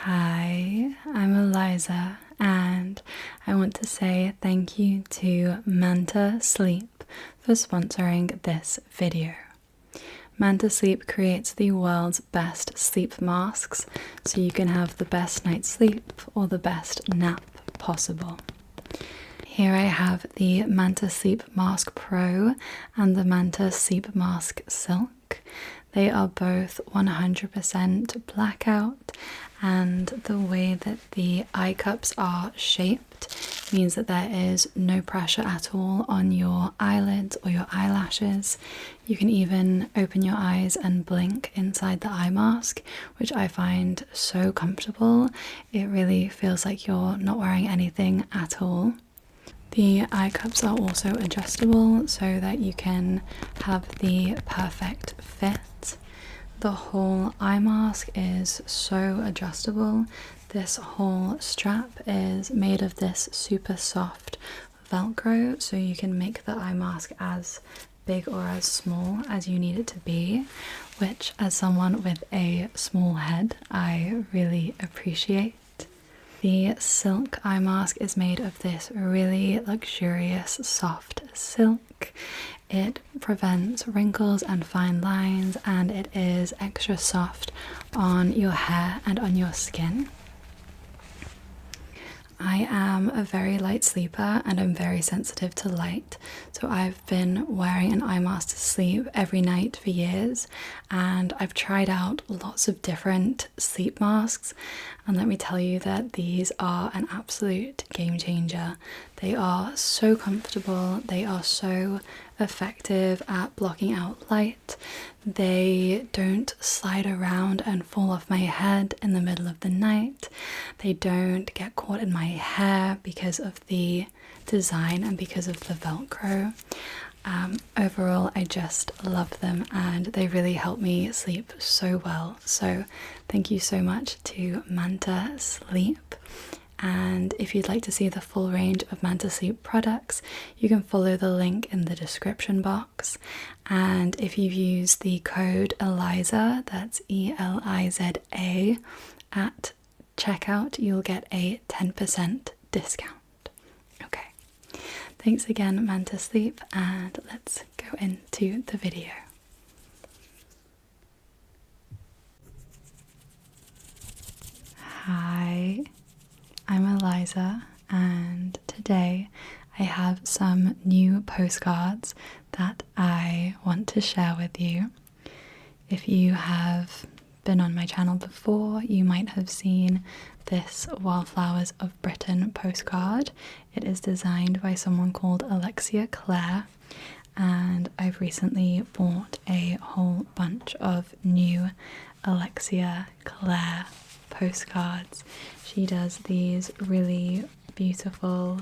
Hi, I'm Eliza, and I want to say thank you to Manta Sleep for sponsoring this video. Manta Sleep creates the world's best sleep masks so you can have the best night's sleep or the best nap possible. Here I have the Manta Sleep Mask Pro and the Manta Sleep Mask Silk. They are both 100% blackout, and the way that the eye cups are shaped means that there is no pressure at all on your eyelids or your eyelashes. You can even open your eyes and blink inside the eye mask, which I find so comfortable. It really feels like you're not wearing anything at all. The eye cups are also adjustable so that you can have the perfect fit. The whole eye mask is so adjustable. This whole strap is made of this super soft Velcro, so you can make the eye mask as big or as small as you need it to be, which as someone with a small head, I really appreciate. The silk eye mask is made of this really luxurious soft silk. It prevents wrinkles and fine lines, and it is extra soft on your hair and on your skin. I am a very light sleeper and I'm very sensitive to light, so I've been wearing an eye mask to sleep every night for years, and I've tried out lots of different sleep masks, and let me tell you that these are an absolute game changer. They are so comfortable, they are so effective at blocking out light, they don't slide around and fall off my head in the middle of the night, they don't get caught in my hair because of the design and because of the Velcro. Overall, I just love them and they really help me sleep so well. So thank you so much to Manta Sleep. And if you'd like to see the full range of Manta Sleep products, you can follow the link in the description box. And if you use the code ELIZA, that's ELIZA, at checkout, you'll get a 10% discount. Okay, thanks again, Manta Sleep, and let's go into the video. Hi, I'm Eliza, and today I have some new postcards that I want to share with you. If you have been on my channel before, you might have seen this Wildflowers of Britain postcard. It is designed by someone called Alexia Clare, and I've recently bought a whole bunch of new Alexia Clare postcards. She does these really beautiful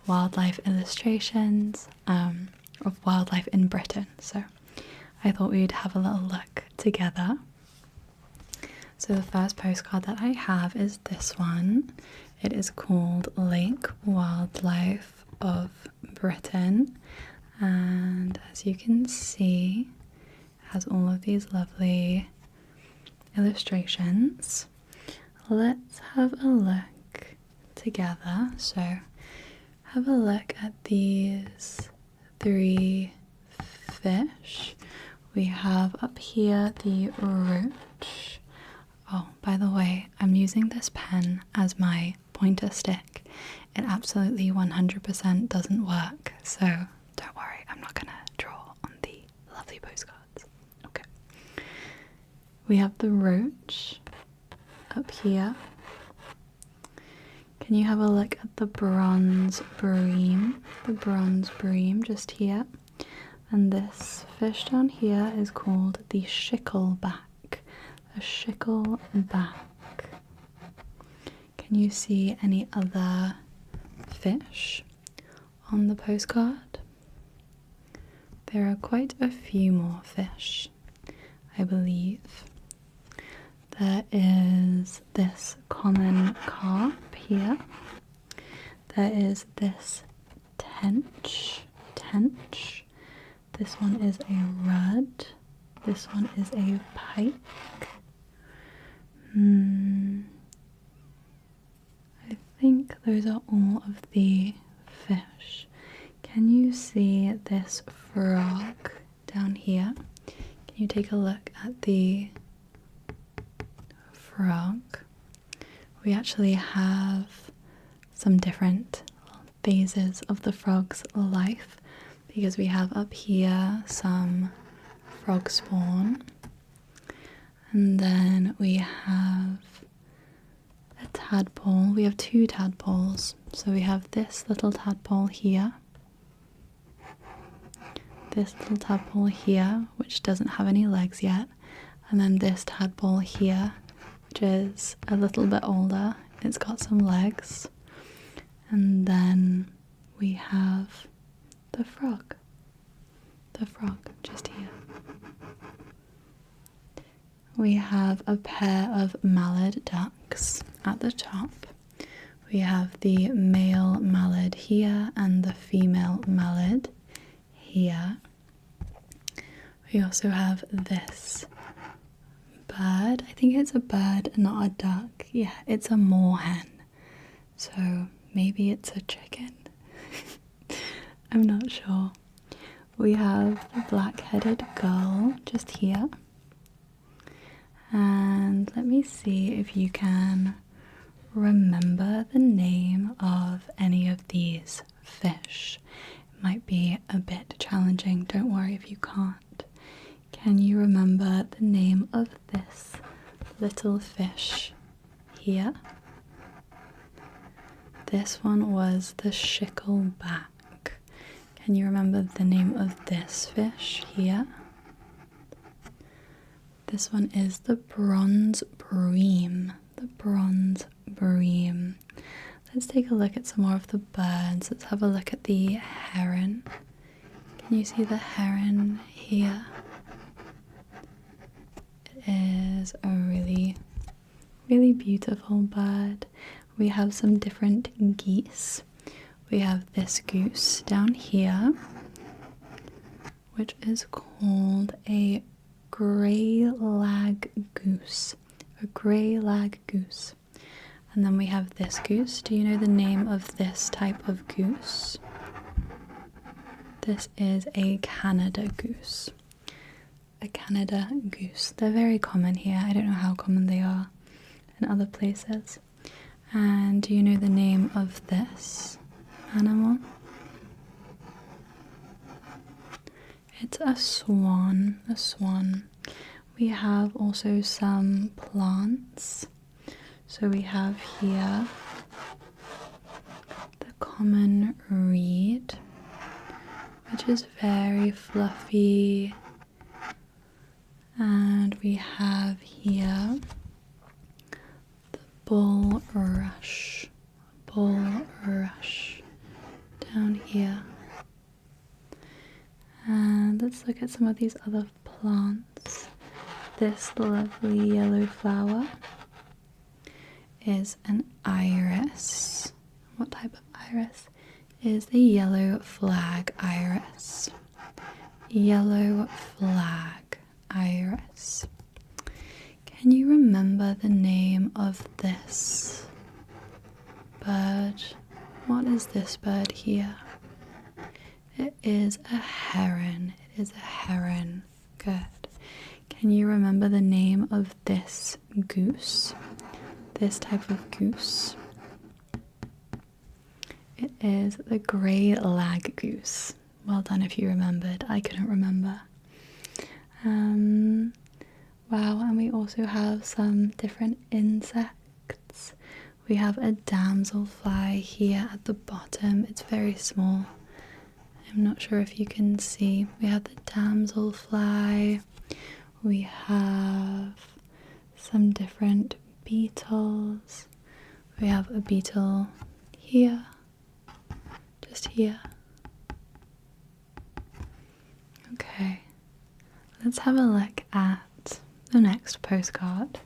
wildlife illustrations of wildlife in Britain, so I thought we'd have a little look together. So the first postcard that I have is this one. It is called Lake Wildlife of Britain, and as you can see, it has all of these lovely illustrations. Let's have a look together. So have a look at these three fish. We have up here the roach. Oh, by the way, I'm using this pen as my pointer stick. It absolutely 100% doesn't work, so don't worry, I'm not gonna draw on the lovely postcards. Okay. We have the roach up here. Can you have a look at the bronze bream? The bronze bream just here. And this fish down here is called the shickleback. A shickleback. Can you see any other fish on the postcard? There are quite a few more fish, I believe. There is this common carp here. There is this tench. This one is a rudd. This one is a pike. are all of the fish. Can you see this frog down here? Can you take a look at the frog? We actually have some different phases of the frog's life, because we have up here some frog spawn, and then we have a tadpole. We have two tadpoles. So we have this little tadpole here, this little tadpole here, which doesn't have any legs yet, and then this tadpole here, which is a little bit older. It's got some legs. And then we have the frog just here. We have a pair of mallard ducks at the top. We have the male mallard here and the female mallard here. We also have this bird. I think it's a bird, not a duck. Yeah, it's a moorhen. So maybe it's a chicken. I'm not sure. We have the black-headed gull just here. And let me see if you can remember the name of any of these fish. It might be a bit challenging. Don't worry if you can't. Can you remember the name of this little fish here? This one was the shickleback. Can you remember the name of this fish here? This one is the bronze bream. The bronze bream. Let's take a look at some more of the birds. Let's have a look at the heron. Can you see the heron here? It is a really, really beautiful bird. We have some different geese. We have this goose down here, which is called a grey lag goose. A grey lag goose. And then we have this goose. Do you know the name of this type of goose? This is a Canada goose. A Canada goose. They're very common here. I don't know how common they are in other places. And do you know the name of this animal? It's a swan. A swan. We have also some plants. So we have here the common reed, which is very fluffy. And we have here the bulrush down here. And let's look at some of these other plants. This lovely yellow flower is an iris. What type of iris? Is the yellow flag iris. Yellow flag iris. Can you remember the name of this bird? What is this bird here? It is a heron. It is a heron. Good. Can you remember the name of this goose? This type of goose? It is the grey lag goose. Well done if you remembered. I couldn't remember. Wow, and we also have some different insects. We have a damselfly here at the bottom. It's very small. I'm not sure if you can see. We have the damselfly. We have some different beetles. We have a beetle here, just here. Okay, let's have a look at the next postcard.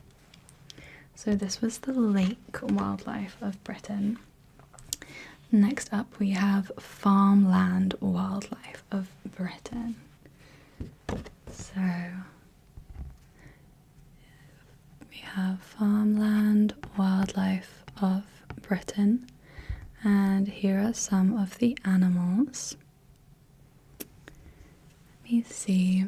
So this was the lake wildlife of Britain. Next up we have farmland wildlife of Britain. So we have farmland wildlife of Britain, And here are some of the animals. Let me see.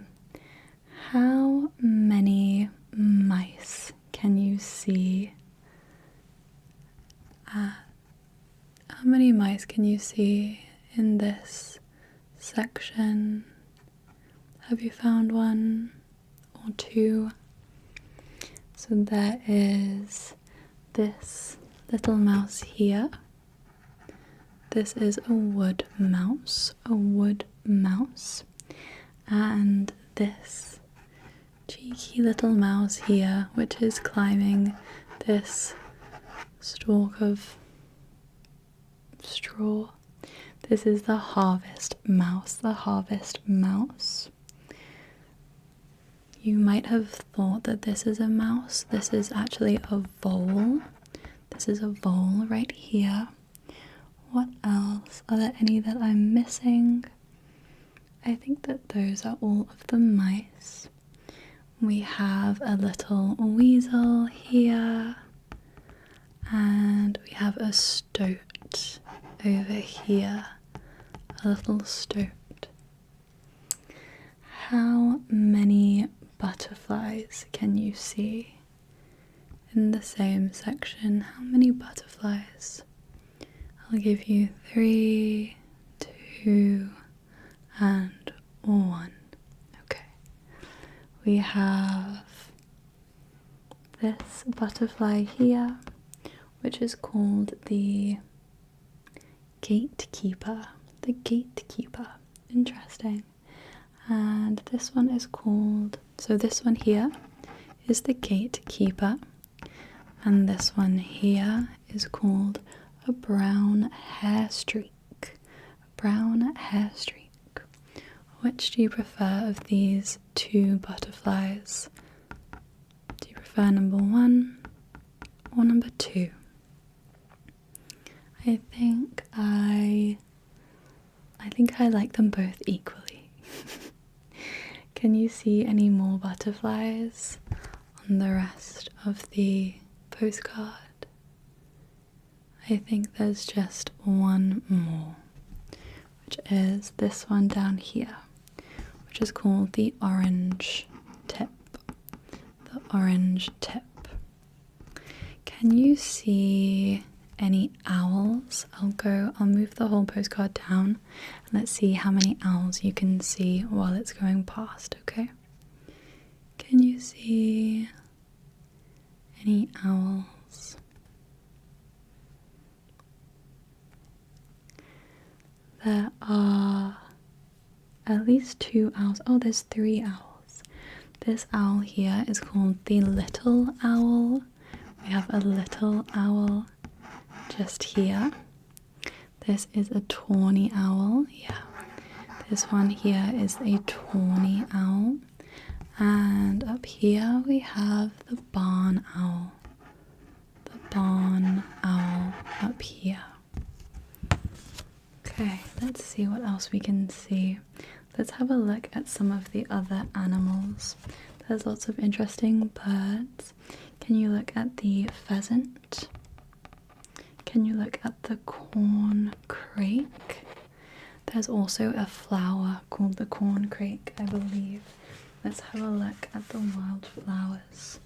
How many mice can you see? How many mice can you see in this section? Have you found one or two? So there is this little mouse here. This is a wood mouse, and this cheeky little mouse here, which is climbing this stalk of straw. This is the harvest mouse, You might have thought that this is a mouse. This is actually a vole. This is a vole right here. What else? Are there any that I'm missing? I think that those are all of the mice. We have a little weasel here, and we have a stoat over here, a little stoat. How many butterflies can you see in the same section? How many butterflies? I'll give you 3, 2, and 1. Okay. We have this butterfly here, which is called the gatekeeper. The gatekeeper. Interesting. And this one is called, so this one here is the gatekeeper, and this one here is called a brown hair streak. A brown hair streak. Which do you prefer of these two butterflies? Do you prefer number 1 or number 2? I think I like them both equally. Can you see any more butterflies on the rest of the postcard? I think there's just one more, which is this one down here, which is called the orange tip. The orange tip. Can you see any owls? I'll move the whole postcard down and let's see how many owls you can see while it's going past, okay? Can you see any owls? There are at least 2 owls. Oh, there's 3 owls. This owl here is called the little owl. We have a little owl just here. This is a tawny owl. Yeah. This one here is a tawny owl. And up here we have the barn owl. The barn owl up here. Okay, let's see what else we can see. Let's have a look at some of the other animals. There's lots of interesting birds. Can you look at the pheasant? Can you look at the corncrake? There's also a flower called the corncrake, I believe. Let's have a look at the wildflowers.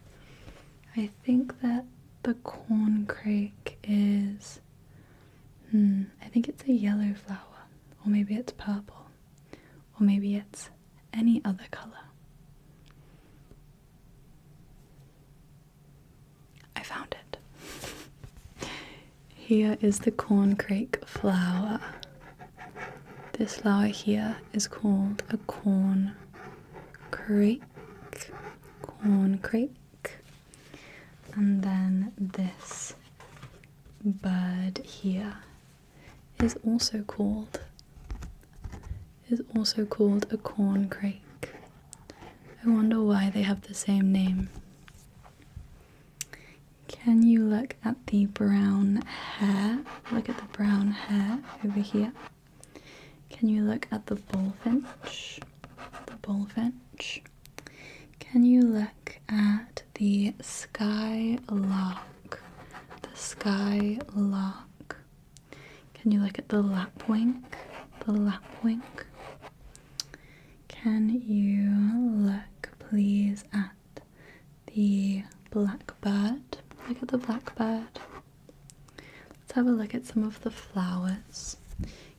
I think that the corncrake is... I think it's a yellow flower, or maybe it's purple, or maybe it's any other colour. I found it. Here is the corncrake flower. This flower here is called a corncrake. And then this bird here is also called a corncrake. I wonder why they have the same name. Can you look at the brown hair? Look at the brown hair over here. Can you look at the bullfinch? The bullfinch. Can you look at the skylark? The skylark. Can you look at the lapwing? The lapwing. Can you look, please, at the blackbird? Look at the blackbird. Let's have a look at some of the flowers.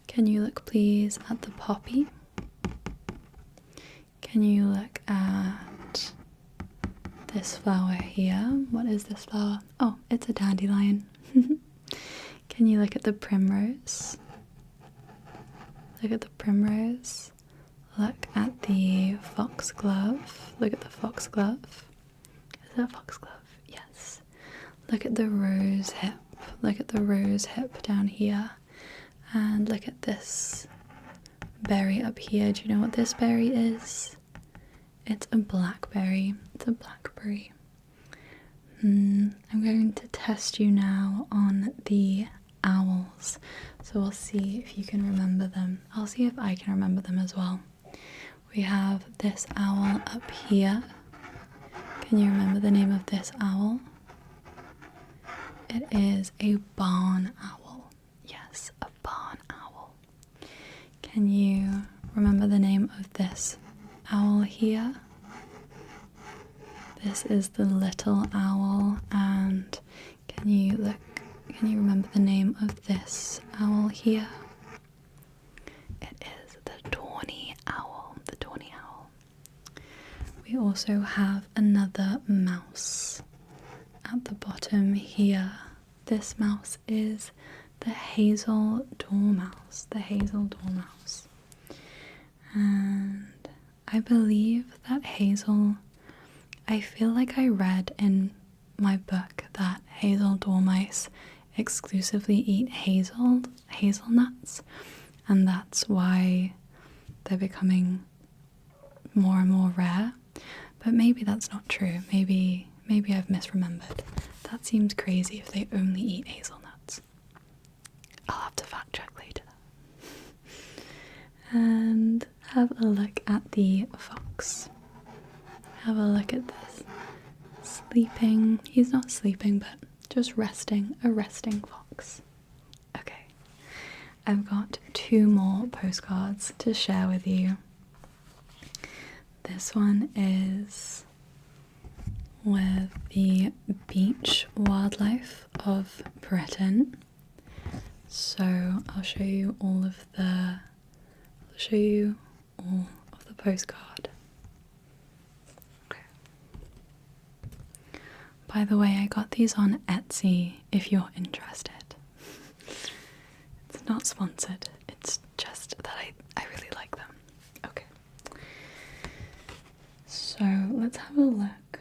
Can you look, please, at the poppy? Can you look at this flower here? What is this flower? Oh, it's a dandelion. Can you look at the primrose? Look at the primrose. Look at the foxglove. Look at the foxglove. Is that a foxglove? Yes. Look at the rose hip. Look at the rose hip down here. And look at this berry up here. Do you know what this berry is? It's a blackberry. It's a blackberry. I'm going to test you now on the owls. So we'll see if you can remember them. I'll see if I can remember them as well. We have this owl up here. Can you remember the name of this owl? It is a barn owl. Yes, a barn owl. Can you remember the name of this owl here? This is the little owl. And can you remember the name of this owl here? It is the tawny owl. The tawny owl. We also have another mouse at the bottom here. This mouse is the hazel dormouse. The hazel dormouse. And I believe that I feel like I read in my book that hazel dormice exclusively eat hazelnuts, and that's why they're becoming more and more rare. But maybe that's not true. Maybe I've misremembered. That seems crazy if they only eat hazelnuts. I'll have to fact check later. And have a look at the fox. Have a look at this. Sleeping. He's not sleeping, but just resting. A resting fox. Okay. I've got 2 more postcards to share with you. This one is with the beach wildlife of Britain. So I'll show you all of the postcard. Okay. By the way, I got these on Etsy if you're interested. It's not sponsored, it's just that I really like them. Okay. So let's have a look.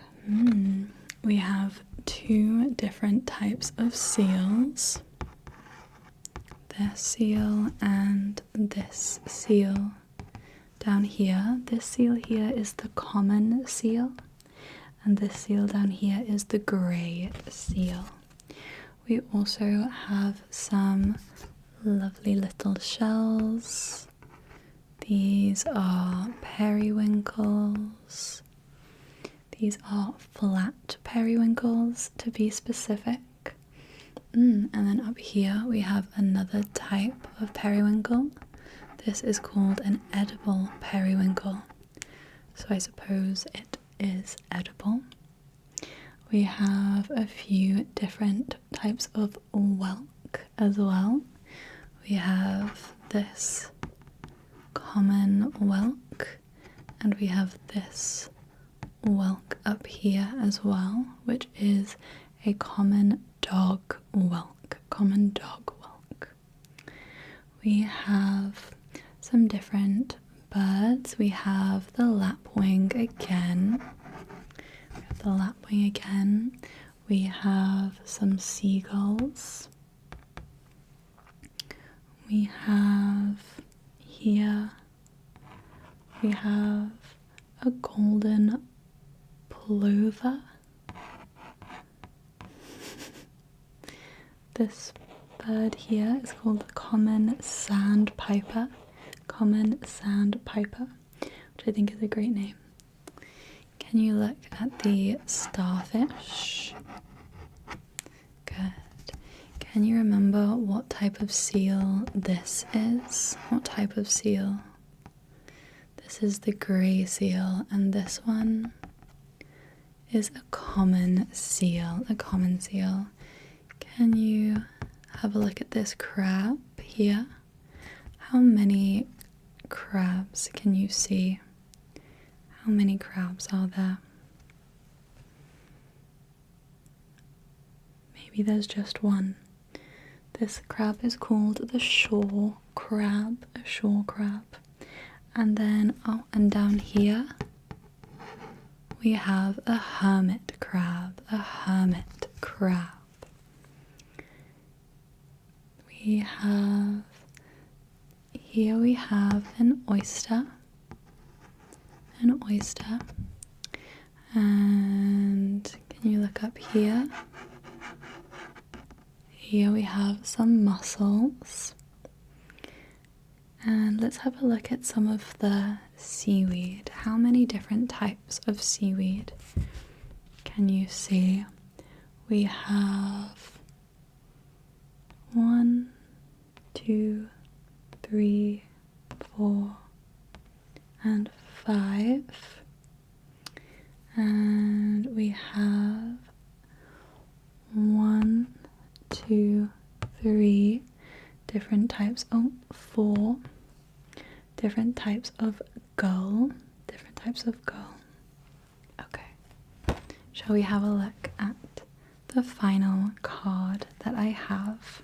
We have 2 different types of seals. This seal and this seal down here. This seal here is the common seal, and this seal down here is the grey seal. We also have some lovely little shells. These are periwinkles. These are flat periwinkles, to be specific. And then up here we have another type of periwinkle. This is called an edible periwinkle. So I suppose it is edible. We have a few different types of whelk as well. We have this common whelk, and we have this whelk up here as well, which is a common dog whelk. Common dog whelk. We have some different birds. We have the lapwing again. We have some seagulls. We have here, we have a golden plover. This bird here is called the common sandpiper. Common sandpiper, which I think is a great name. Can you look at the starfish? Good. Can you remember what type of seal this is? What type of seal? This is the grey seal, and this one is a common seal. A common seal. Can you have a look at this crab here? How many crabs can you see? How many crabs are there? Maybe there's just one. This crab is called the shore crab, a shore crab. And then, oh, and down here we have a hermit crab, a hermit crab. Here we have an oyster, and can you look up here? Here we have some mussels, and let's have a look at some of the seaweed. How many different types of seaweed can you see? We have 1, 2, 3, 4, and 5, and we have 1, 2, 3 different types of 4 different types of gull. Okay, shall we have a look at the final card that I have?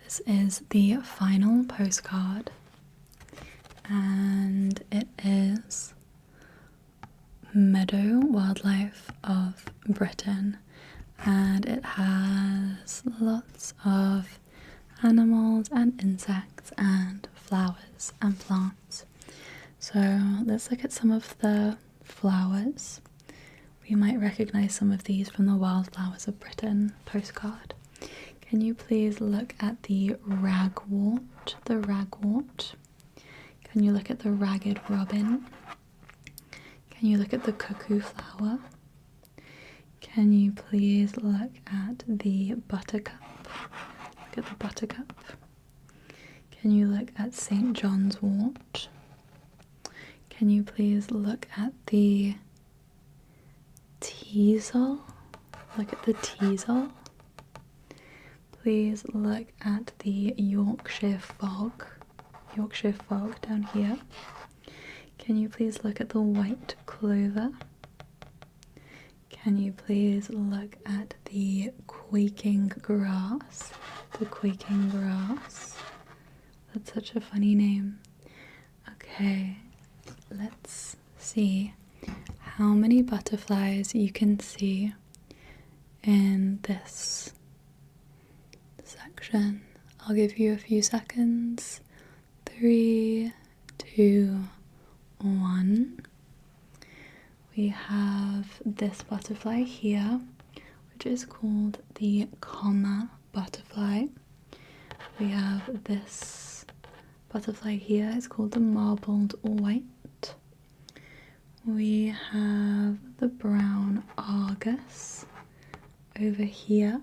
This is the final postcard, and it is Meadow Wildlife of Britain, and it has lots of animals and insects and flowers and plants. So let's look at some of the flowers. We might recognize some of these from the Wildflowers of Britain postcard. Can you please look at the ragwort? Can you look at the ragged robin? Can you look at the cuckoo flower? Can you please look at the buttercup? Look at the buttercup. Can you look at St. John's wort? Can you please look at the teasel? Look at the teasel. Please look at the Yorkshire fog down here. Can you please look at the white clover? Can you please look at the quaking grass? That's such a funny name. Okay, let's see how many butterflies you can see in this section. I'll give you a few seconds. 3, 2, 1. We have this butterfly here, which is called the comma butterfly. We have this butterfly here, it's called the marbled white. We have the brown argus over here.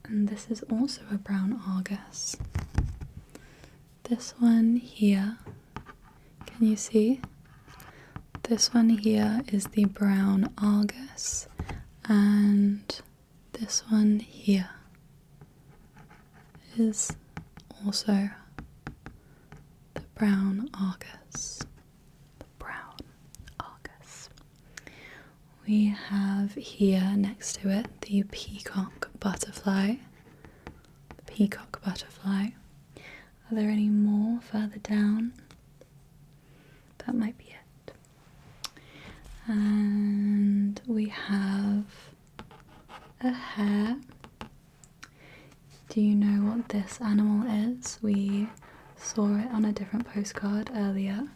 And this is also a brown argus. This one here, can you see? This one here is the brown argus, and this one here is also the brown argus. We have here next to it the peacock butterfly. Are there any more further down? That might be it. And we have a hare. Do you know what this animal is? We saw it on a different postcard earlier.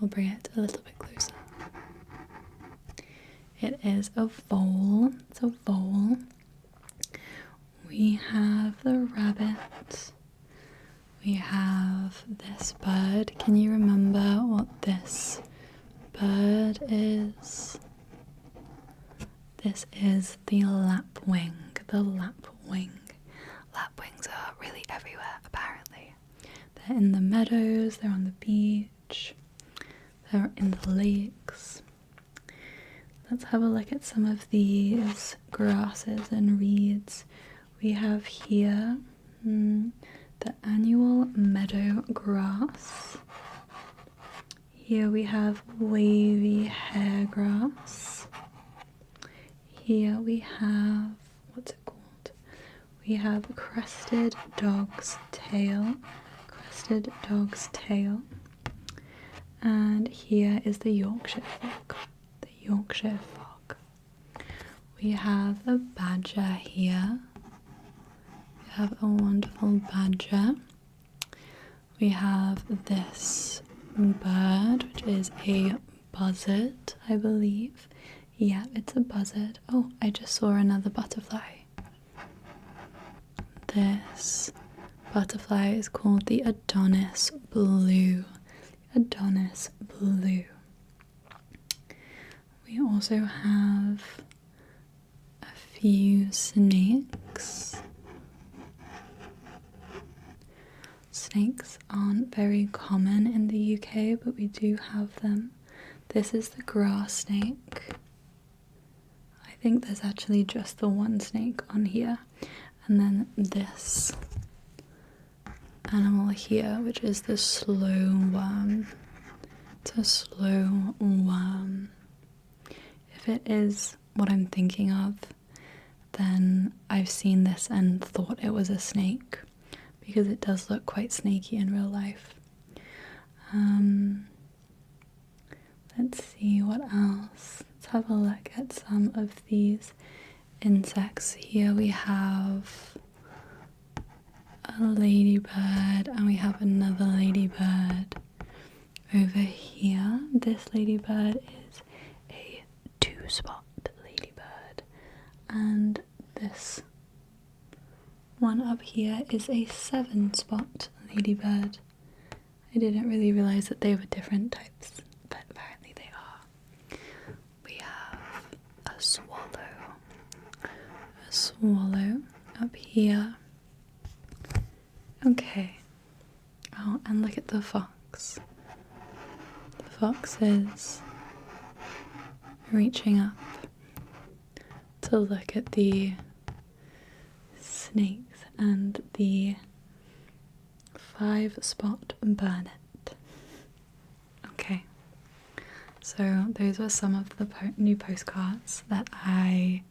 I'll bring it a little bit closer. It is a vole. It's a vole. We have the rabbit. We have this bird. Can you remember what this bird is? This is the lapwing. The lapwing. Lapwings are really everywhere, apparently. They're in the meadows, they're on the beach, they're in the lakes. Let's have a look at some of these grasses and reeds. We have here the annual meadow grass. Here we have wavy hair grass. Here we have, what's it called? We have crested dog's tail. Crested dog's tail. And here is the Yorkshire fog. The Yorkshire fog. We have a badger here. We have a wonderful badger. We have this bird, which is a buzzard, I believe. Yeah, it's a buzzard. Oh, I just saw another butterfly. This butterfly is called the Adonis Blue. Adonis Blue. We also have a few snakes. Snakes aren't very common in the UK, but we do have them. This is the grass snake. I think there's actually just the one snake on here. And then this animal here, which is the slow worm. It's a slow worm. If it is what I'm thinking of, then I've seen this and thought it was a snake, because it does look quite snaky in real life. Let's see what else. Let's have a look at some of these insects. Here we have a ladybird and we have another ladybird. Over here, this ladybird is a 2-spot ladybird, and this one up here is a 7-spot ladybird. I didn't really realize that they were different types, but apparently they are. We have a swallow. A swallow up here. Okay. Oh, and look at the fox. The fox is reaching up to look at the snakes and the 5-spot burnet. Okay, so those were some of the new postcards that I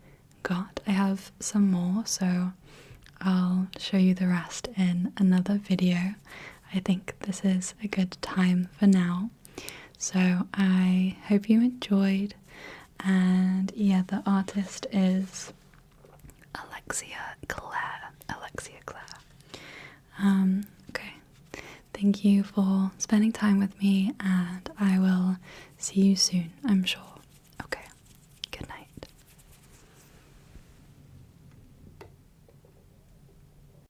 got. I have some more, so I'll show you the rest in another video. I think this is a good time for now. So I hope you enjoyed, and yeah, the artist is Alexia Clare. Okay, thank you for spending time with me, and I will see you soon, I'm sure.